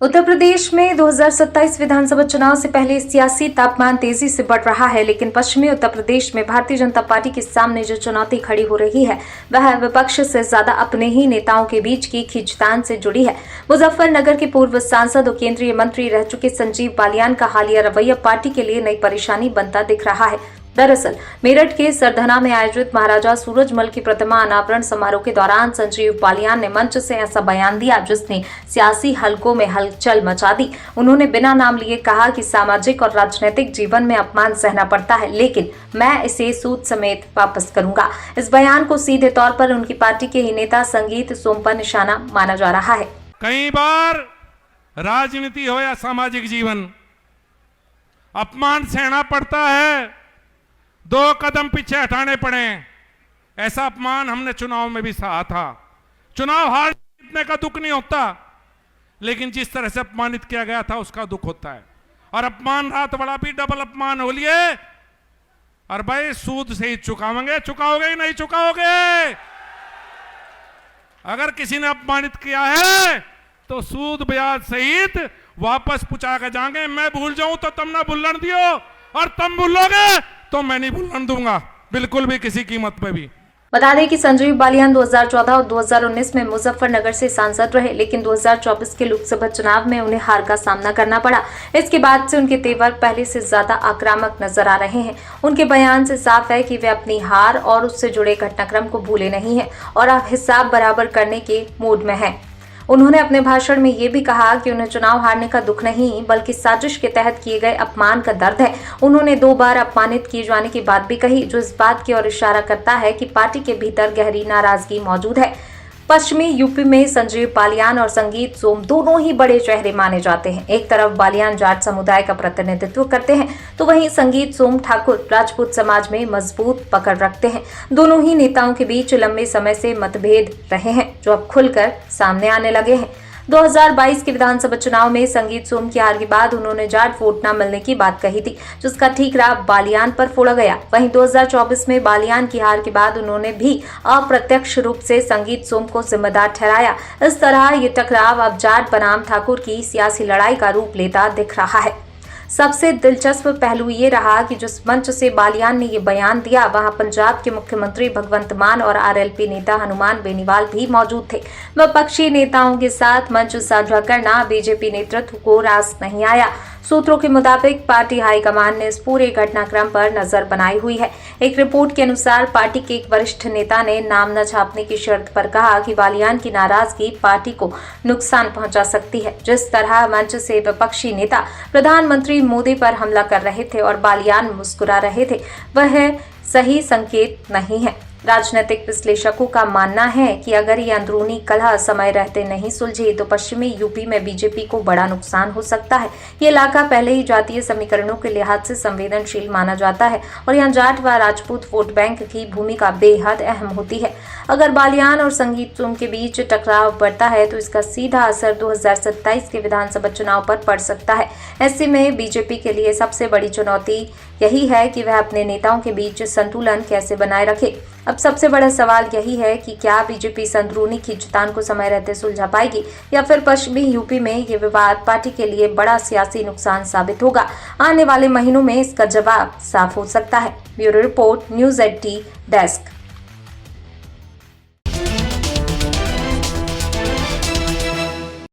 उत्तर प्रदेश में 2027 विधानसभा चुनाव से पहले सियासी तापमान तेजी से बढ़ रहा है, लेकिन पश्चिमी उत्तर प्रदेश में भारतीय जनता पार्टी के सामने जो चुनौती खड़ी हो रही है वह विपक्ष से ज्यादा अपने ही नेताओं के बीच की खींचतान से जुड़ी है। मुजफ्फरनगर के पूर्व सांसद और केंद्रीय मंत्री रह चुके संजीव बालियान का हालिया रवैया पार्टी के लिए नई परेशानी बनता दिख रहा है। दरअसल मेरठ के सरधना में आयोजित महाराजा सूरजमल की प्रतिमा अनावरण समारोह के दौरान संजीव बालियान ने मंच से ऐसा बयान दिया जिसने सियासी हलकों में हलचल मचा दी। उन्होंने बिना नाम लिए कहा कि सामाजिक और राजनीतिक जीवन में अपमान सहना पड़ता है, लेकिन मैं इसे सूद समेत वापस करूंगा। इस बयान को सीधे तौर पर उनकी पार्टी के ही नेता संगीत सोम पर निशाना माना जा रहा है। कई बार राजनीति हो या सामाजिक जीवन, अपमान सहना पड़ता है, 2 कदम पीछे हटाने पड़े। ऐसा अपमान हमने चुनाव में भी सहा था। चुनाव हार जीतने का दुख नहीं होता, लेकिन जिस तरह से अपमानित किया गया था उसका दुख होता है। और अपमान रात बड़ा भी डबल अपमान हो लिए। और भाई सूद से ही चुकाओगे, चुकाओगे ही नहीं चुकाओगे। अगर किसी ने अपमानित किया है तो सूद ब्याज सहित वापस पहुंचा के जाएंगे। मैं भूल जाऊं तो तुम ना भूलन दियो, और तुम भूलोगे तो मैं नहीं भूलन दूंगा, बिल्कुल भी, किसी कीमत पे भी। बता दें कि संजीव बालियान 2014 और 2019 में मुजफ्फरनगर से सांसद रहे, लेकिन 2024 के लोकसभा चुनाव में उन्हें हार का सामना करना पड़ा। इसके बाद से उनके तेवर पहले से ज्यादा आक्रामक नजर आ रहे हैं। उनके बयान से साफ है कि वे अपनी हार और उससे जुड़े घटनाक्रम को भूले नहीं हैं और अब हिसाब बराबर करने के मूड में हैं। उन्होंने अपने भाषण में ये भी कहा कि उन्हें चुनाव हारने का दुख नहीं, बल्कि साजिश के तहत किए गए अपमान का दर्द है। उन्होंने 2 बार अपमानित किए जाने की बात भी कही, जो इस बात की ओर इशारा करता है कि पार्टी के भीतर गहरी नाराजगी मौजूद है। पश्चिमी यूपी में संजीव बालियान और संगीत सोम दोनों ही बड़े चेहरे माने जाते हैं। एक तरफ बालियान जाट समुदाय का प्रतिनिधित्व करते हैं, तो वहीं संगीत सोम ठाकुर राजपूत समाज में मजबूत पकड़ रखते हैं। दोनों ही नेताओं के बीच लंबे समय से मतभेद रहे हैं, जो अब खुलकर सामने आने लगे हैं। 2022 के विधानसभा चुनाव में संगीत सोम की हार के बाद उन्होंने जाट वोट न मिलने की बात कही थी, जिसका ठीकरा बालियान पर फोड़ा गया। वहीं 2024 में बालियान की हार के बाद उन्होंने भी अप्रत्यक्ष रूप से संगीत सोम को जिम्मेदार ठहराया। इस तरह ये टकराव अब जाट बनाम ठाकुर की सियासी लड़ाई का रूप लेता दिख रहा है। सबसे दिलचस्प पहलू ये रहा कि जिस मंच से बालियान ने ये बयान दिया, वहां पंजाब के मुख्यमंत्री भगवंत मान और आरएलपी नेता हनुमान बेनीवाल भी मौजूद थे। विपक्षी नेताओं के साथ मंच साझा करना बीजेपी नेतृत्व को रास नहीं आया। सूत्रों के मुताबिक पार्टी हाईकमान ने इस पूरे घटनाक्रम पर नजर बनाई हुई है। एक रिपोर्ट के अनुसार पार्टी के एक वरिष्ठ नेता ने नाम न छापने की शर्त पर कहा कि बालियान की नाराजगी पार्टी को नुकसान पहुंचा सकती है। जिस तरह मंच से विपक्षी नेता प्रधानमंत्री मोदी पर हमला कर रहे थे और बालियान मुस्कुरा रहे थे, वह सही संकेत नहीं है। राजनीतिक विश्लेषकों का मानना है कि अगर ये अंदरूनी कलह समय रहते नहीं सुलझी तो पश्चिमी यूपी में बीजेपी को बड़ा नुकसान हो सकता है। ये इलाका पहले ही जातीय समीकरणों के लिहाज से संवेदनशील माना जाता है और यहाँ जाट व राजपूत वोट बैंक की भूमिका बेहद अहम होती है। अगर बालियान और संगीत सोम के बीच टकराव बढ़ता है तो इसका सीधा असर 2027 के विधानसभा चुनाव पर पड़ सकता है। ऐसे में बीजेपी के लिए सबसे बड़ी चुनौती यही है कि वह अपने नेताओं के बीच संतुलन कैसे बनाए रखे। अब सबसे बड़ा सवाल यही है कि क्या बीजेपी अंदरूनी खींचतान को समय रहते सुलझा पाएगी या फिर पश्चिमी यूपी में ये विवाद पार्टी के लिए बड़ा सियासी नुकसान साबित होगा। आने वाले महीनों में इसका जवाब साफ हो सकता है। Bureau report, news 18 desk.